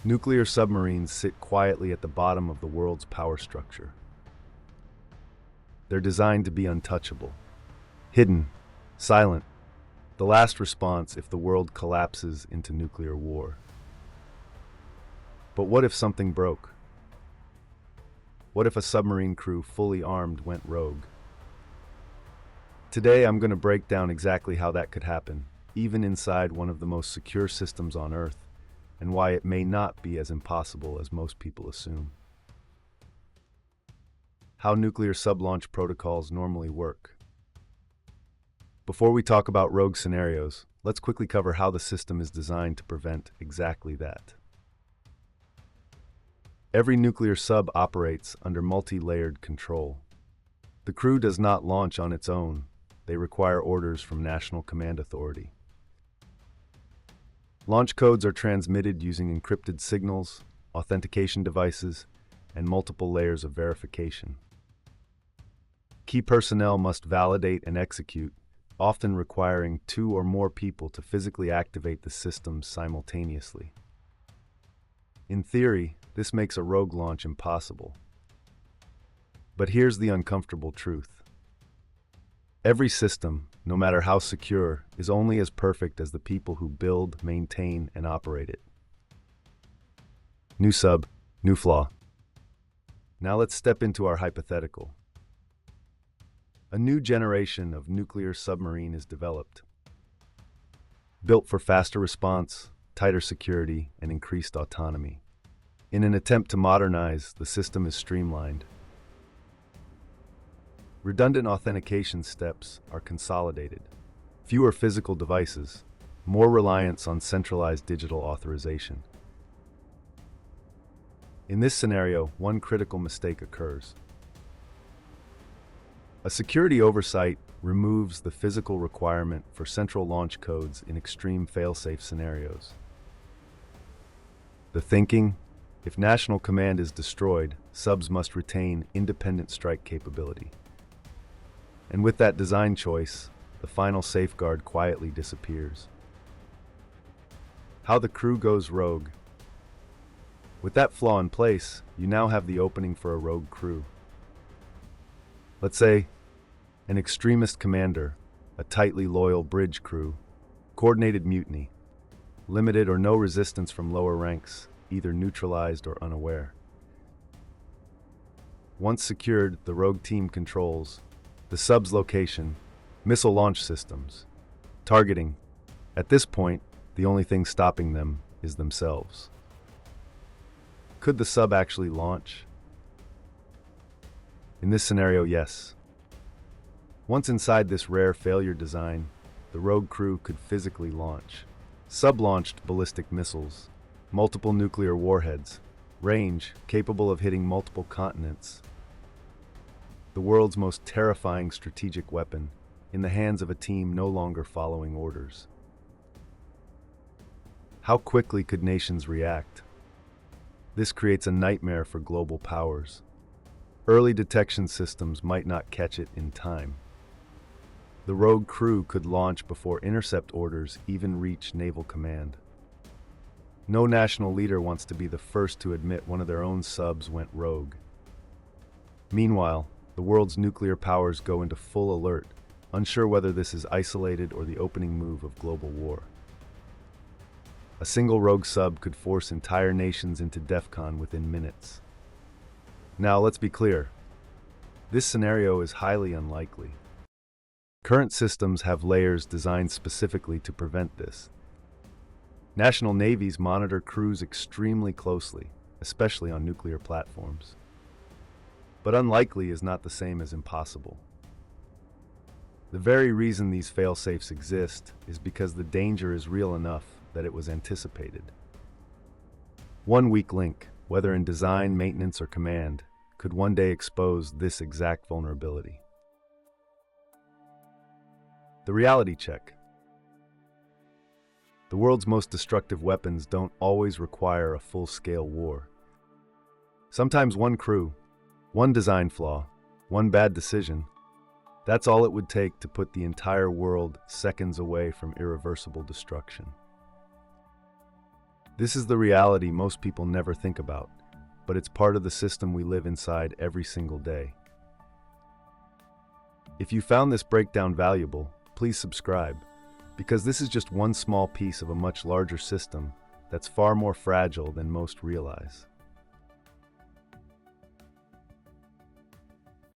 Nuclear submarines sit quietly at the bottom of the world's power structure. They're designed to be untouchable, hidden, silent, the last response if the world collapses into nuclear war. But what if something broke? What if a submarine crew fully armed went rogue? Today I'm going to break down exactly how that could happen, even inside one of the most secure systems on Earth, and why it may not be as impossible as most people assume. How nuclear sub-launch protocols normally work. Before we talk about rogue scenarios, let's quickly cover how the system is designed to prevent exactly that. Every nuclear sub operates under multi-layered control. The crew does not launch on its own. They require orders from National Command Authority. Launch codes are transmitted using encrypted signals, authentication devices, and multiple layers of verification. Key personnel must validate and execute, often requiring 2 or more people to physically activate the systems simultaneously. In theory, this makes a rogue launch impossible. But here's the uncomfortable truth. Every system, no matter how secure, is only as perfect as the people who build, maintain, and operate it. New sub, new flaw. Now let's step into our hypothetical. A new generation of nuclear submarine is developed, built for faster response, tighter security, and increased autonomy. In an attempt to modernize, the system is streamlined. Redundant authentication steps are consolidated. Fewer physical devices, more reliance on centralized digital authorization. In this scenario, one critical mistake occurs. A security oversight removes the physical requirement for central launch codes in extreme fail-safe scenarios. The thinking: if national command is destroyed, subs must retain independent strike capability. And with that design choice, the final safeguard quietly disappears. How the crew goes rogue. With that flaw in place, you now have the opening for a rogue crew. Let's say an extremist commander, a tightly loyal bridge crew, coordinated mutiny, limited or no resistance from lower ranks, either neutralized or unaware. Once secured, the rogue team controls the sub's location, missile launch systems, targeting. At this point, the only thing stopping them is themselves. Could the sub actually launch? In this scenario, yes. Once inside this rare failure design, the rogue crew could physically launch sub-launched ballistic missiles, multiple nuclear warheads, range capable of hitting multiple continents. The world's most terrifying strategic weapon, in the hands of a team no longer following orders. How quickly could nations react? This creates a nightmare for global powers. Early detection systems might not catch it in time. The rogue crew could launch before intercept orders even reach naval command. No national leader wants to be the first to admit one of their own subs went rogue. Meanwhile, the world's nuclear powers go into full alert, unsure whether this is isolated or the opening move of global war. A single rogue sub could force entire nations into DEFCON within minutes. Now, let's be clear. This scenario is highly unlikely. Current systems have layers designed specifically to prevent this. National navies monitor crews extremely closely, especially on nuclear platforms. But unlikely is not the same as impossible. The very reason these fail-safes exist is because the danger is real enough that it was anticipated. One weak link, whether in design, maintenance, or command, could one day expose this exact vulnerability. The reality check. The world's most destructive weapons don't always require a full-scale war. Sometimes one crew, one design flaw, one bad decision, that's all it would take to put the entire world seconds away from irreversible destruction. This is the reality most people never think about, but it's part of the system we live inside every single day. If you found this breakdown valuable, please subscribe, because this is just one small piece of a much larger system that's far more fragile than most realize.